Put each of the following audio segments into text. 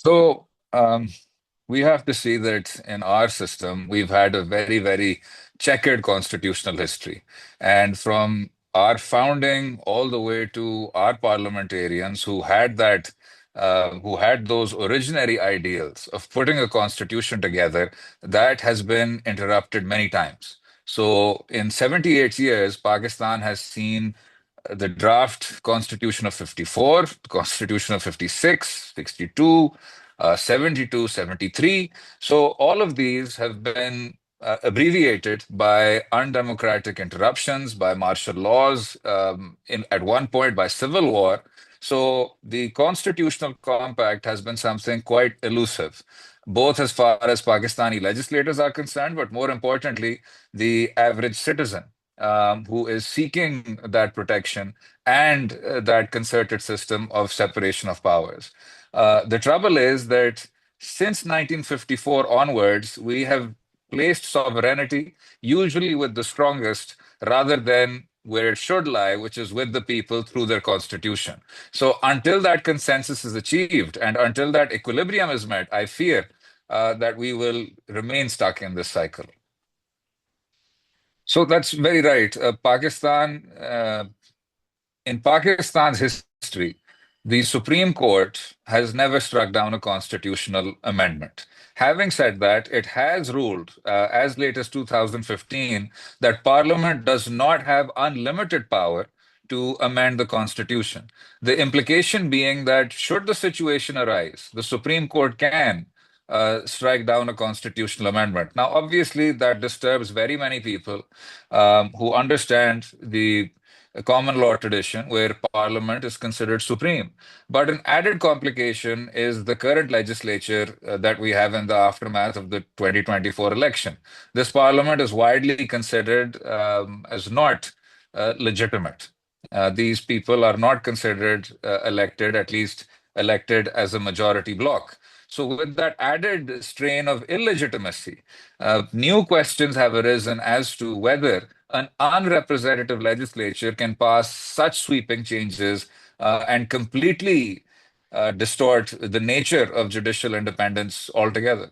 So we have to see that in our system, we've had a very, very checkered constitutional history. And from our founding all the way to our parliamentarians who had those originary ideals of putting a constitution together, that has been interrupted many times. So in 78 years, Pakistan has seen the draft Constitution of 54, the Constitution of 56, 62, 72, 73. So all of these have been abbreviated by undemocratic interruptions, by martial laws, at one point by civil war. So the constitutional compact has been something quite elusive, both as far as Pakistani legislators are concerned, but more importantly, the average citizen who is seeking that protection and that concerted system of separation of powers. The trouble is that since 1954 onwards, we have placed sovereignty usually with the strongest rather than where it should lie, which is with the people through their constitution. So until that consensus is achieved and until that equilibrium is met, I fear that we will remain stuck in this cycle. So that's very right. In Pakistan's history, the Supreme Court has never struck down a constitutional amendment. Having said that, it has ruled, as late as 2015, that Parliament does not have unlimited power to amend the Constitution. The implication being that, should the situation arise, the Supreme Court can strike down a constitutional amendment. Now, obviously, that disturbs very many people who understand the common law tradition where parliament is considered supreme. But an added complication is the current legislature that we have in the aftermath of the 2024 election. This parliament is widely considered as not legitimate. These people are not considered elected, at least elected as a majority bloc. So, with that added strain of illegitimacy, new questions have arisen as to whether an unrepresentative legislature can pass such sweeping changes and completely distort the nature of judicial independence altogether.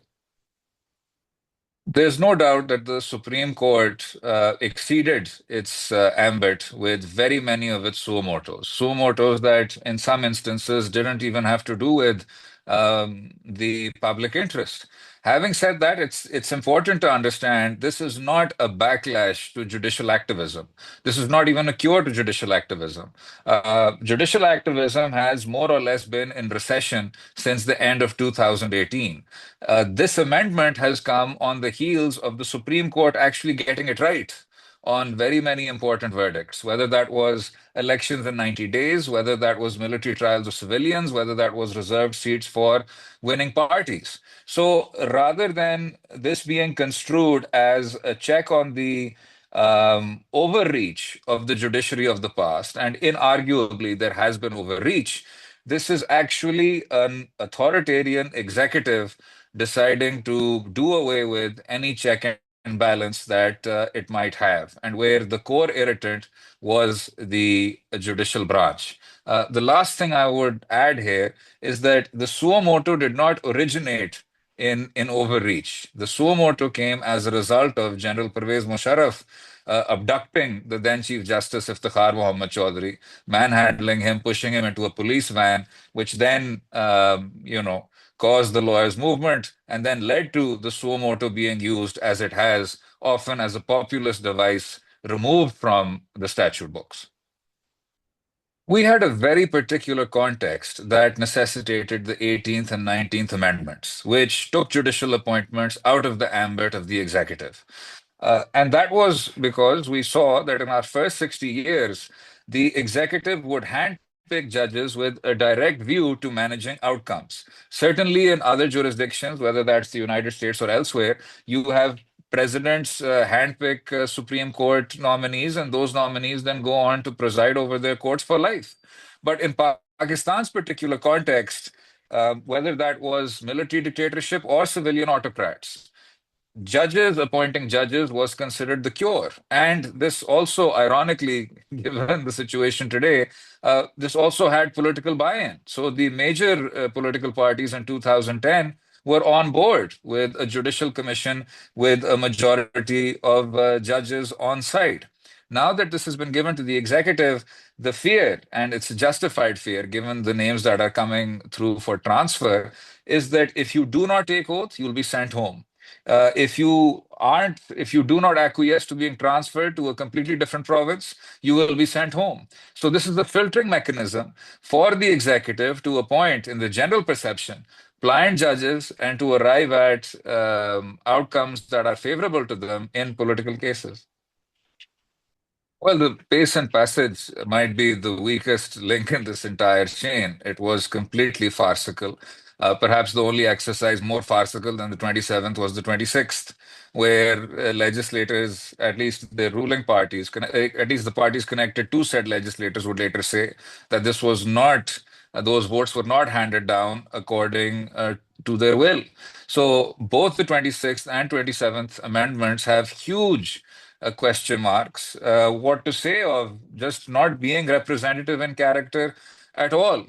There's no doubt that the Supreme Court exceeded its ambit with very many of its suo motos that in some instances didn't even have to do with the public interest. Having said that, it's important to understand this is not a backlash to judicial activism. This is not even a cure to judicial activism. Judicial activism has more or less been in recession since the end of 2018. This amendment has come on the heels of the Supreme Court actually getting it right on very many important verdicts, whether that was elections in 90 days, whether that was military trials of civilians, whether that was reserved seats for winning parties. So rather than this being construed as a check on the overreach of the judiciary of the past, and inarguably there has been overreach, this is actually an authoritarian executive deciding to do away with any check and balance that it might have, and where the core irritant was the judicial branch. The last thing I would add here is that the suo motu did not originate in overreach. The suo motu came as a result of General Pervez Musharraf abducting the then Chief Justice Iftikhar Muhammad Chaudhry, manhandling him, pushing him into a police van, which then, caused the lawyers' movement and then led to the suo motu being used as it has, often as a populist device removed from the statute books. We had a very particular context that necessitated the 18th and 19th Amendments, which took judicial appointments out of the ambit of the executive. And that was because we saw that in our first 60 years, the executive would handpick judges with a direct view to managing outcomes. Certainly, in other jurisdictions, whether that's the United States or elsewhere, you have presidents handpick Supreme Court nominees, and those nominees then go on to preside over their courts for life. But in Pakistan's particular context, whether that was military dictatorship or civilian autocrats, judges appointing judges was considered the cure. And this also, ironically, given the situation today, this also had political buy-in. So the major political parties in 2010 were on board with a judicial commission with a majority of judges on side. Now that this has been given to the executive, the fear, and it's a justified fear given the names that are coming through for transfer, is that if you do not take oath, you'll be sent home. If you do not acquiesce to being transferred to a completely different province, you will be sent home. So this is the filtering mechanism for the executive to appoint, in the general perception, pliant judges and to arrive at outcomes that are favorable to them in political cases. Well, the pace and passage might be the weakest link in this entire chain. It was completely farcical. Perhaps the only exercise more farcical than the 27th was the 26th, where legislators, at least the ruling parties, at least the parties connected to said legislators, would later say that this was not, those votes were not handed down according to their will. So both the 26th and 27th amendments have huge question marks. What to say of just not being representative in character at all?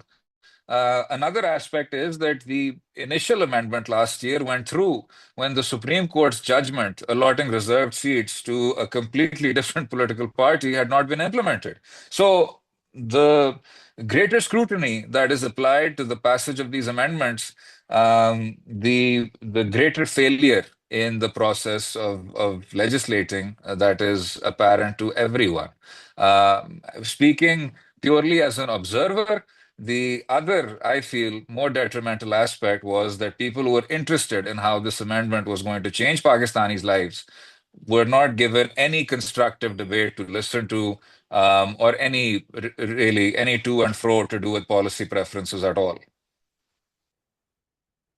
Another aspect is that the initial amendment last year went through when the Supreme Court's judgment allotting reserved seats to a completely different political party had not been implemented. So the greater scrutiny that is applied to the passage of these amendments, the greater failure in the process of legislating that is apparent to everyone. Speaking purely as an observer, the other, I feel, more detrimental aspect was that people who were interested in how this amendment was going to change Pakistanis' lives were not given any constructive debate to listen to, or really any to and fro to do with policy preferences at all.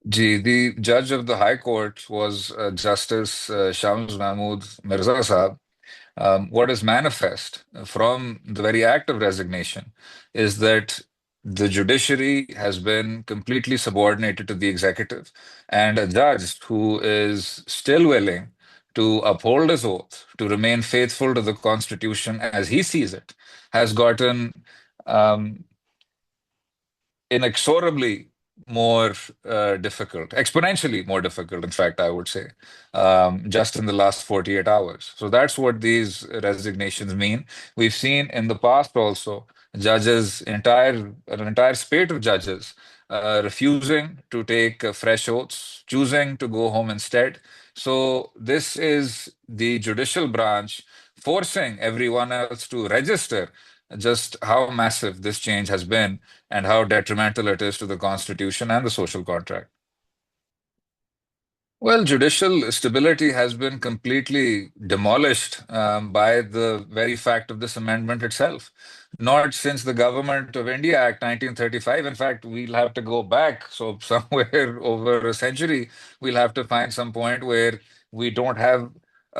Gee, the judge of the High Court was Justice Shams Mahmood Mirza Sahab. What is manifest from the very act of resignation is that the judiciary has been completely subordinated to the executive, and a judge who is still willing to uphold his oath, to remain faithful to the Constitution as he sees it, has gotten um, inexorably more difficult, exponentially more difficult, in fact, I would say, just in the last 48 hours. So that's what these resignations mean. We've seen in the past also an entire spate of judges refusing to take fresh oaths, choosing to go home instead. So this is the judicial branch forcing everyone else to register just how massive this change has been and how detrimental it is to the Constitution and the social contract. Well, judicial stability has been completely demolished by the very fact of this amendment itself. Not since the Government of India Act 1935. In fact, we'll have to go back. So, somewhere over a century, we'll have to find some point where we don't have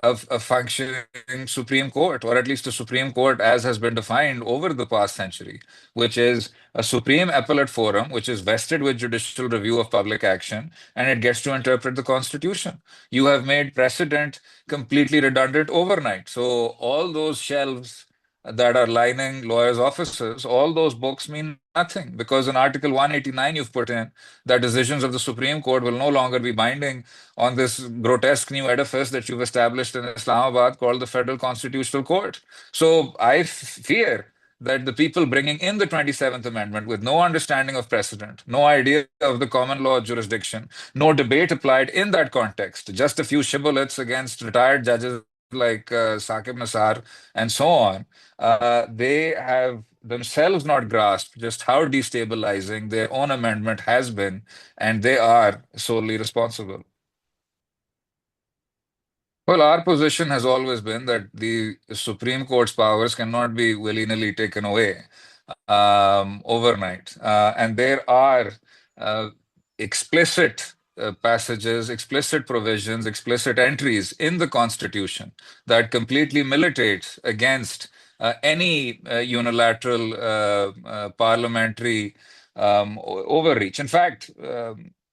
a functioning Supreme Court, or at least a Supreme Court as has been defined over the past century, which is a Supreme Appellate Forum, which is vested with judicial review of public action, and it gets to interpret the Constitution. You have made precedent completely redundant overnight. So all those shelves that are lining lawyers' offices, all those books mean nothing because in Article 189 you've put in that decisions of the Supreme Court will no longer be binding on this grotesque new edifice that you've established in Islamabad called the Federal Constitutional Court. So I fear that the people bringing in the 27th Amendment with no understanding of precedent, no idea of the common law jurisdiction, no debate applied in that context, just a few shibboleths against retired judges like Saqib Nassar and so on, they have themselves not grasped just how destabilizing their own amendment has been, and they are solely responsible. Well, our position has always been that the Supreme Court's powers cannot be willy-nilly taken away overnight. And there are uh, explicit passages, explicit provisions, explicit entries in the Constitution that completely militate against any unilateral parliamentary overreach. In fact,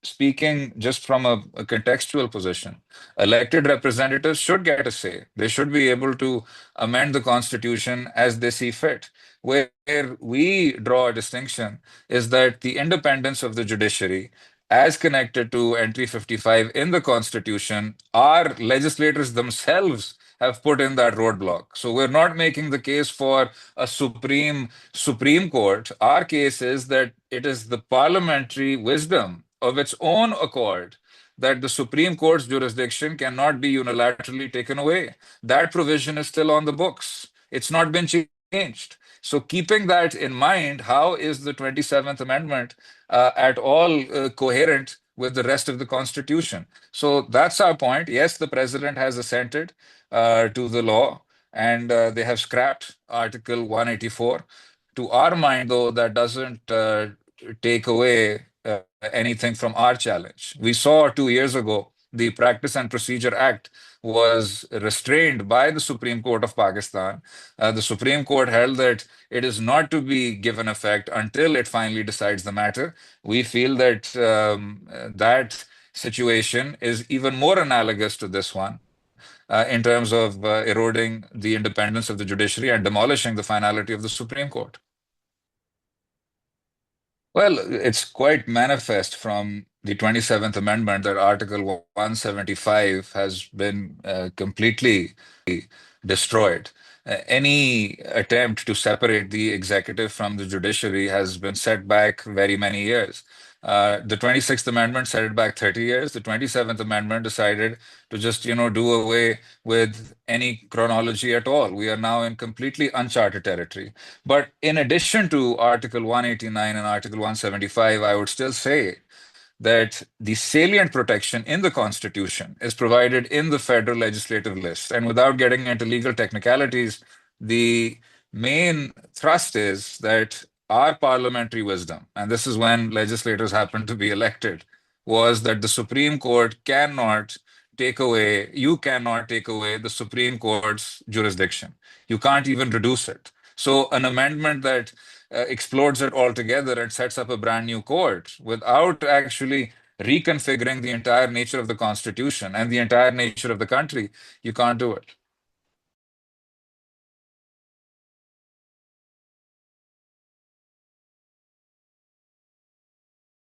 speaking just from a contextual position, elected representatives should get a say. They should be able to amend the Constitution as they see fit. Where we draw a distinction is that the independence of the judiciary, as connected to entry 55 in the Constitution, our legislators themselves have put in that roadblock. So we're not making the case for a Supreme Court. Our case is that it is the parliamentary wisdom of its own accord that the Supreme Court's jurisdiction cannot be unilaterally taken away. That provision is still on the books. It's not been changed. So, keeping that in mind, how is the 27th Amendment at all coherent with the rest of the Constitution? So, that's our point. Yes, the president has assented to the law and they have scrapped Article 184. To our mind, though, that doesn't take away anything from our challenge. We saw 2 years ago the Practice and Procedure Act was restrained by the Supreme Court of Pakistan. The Supreme Court held that it is not to be given effect until it finally decides the matter. We feel that that situation is even more analogous to this one in terms of eroding the independence of the judiciary and demolishing the finality of the Supreme Court. Well, it's quite manifest from the 27th Amendment that Article 175 has been completely destroyed. Any attempt to separate the executive from the judiciary has been set back very many years. The 26th Amendment set it back 30 years. The 27th Amendment decided to just, do away with any chronology at all. We are now in completely uncharted territory. But in addition to Article 189 and Article 175, I would still say that the salient protection in the Constitution is provided in the federal legislative list. And without getting into legal technicalities, the main thrust is that our parliamentary wisdom, and this is when legislators happen to be elected, was that the Supreme Court cannot you cannot take away the Supreme Court's jurisdiction. You can't even reduce it. So, an amendment that explodes it altogether and sets up a brand new court without actually reconfiguring the entire nature of the Constitution and the entire nature of the country, you can't do it.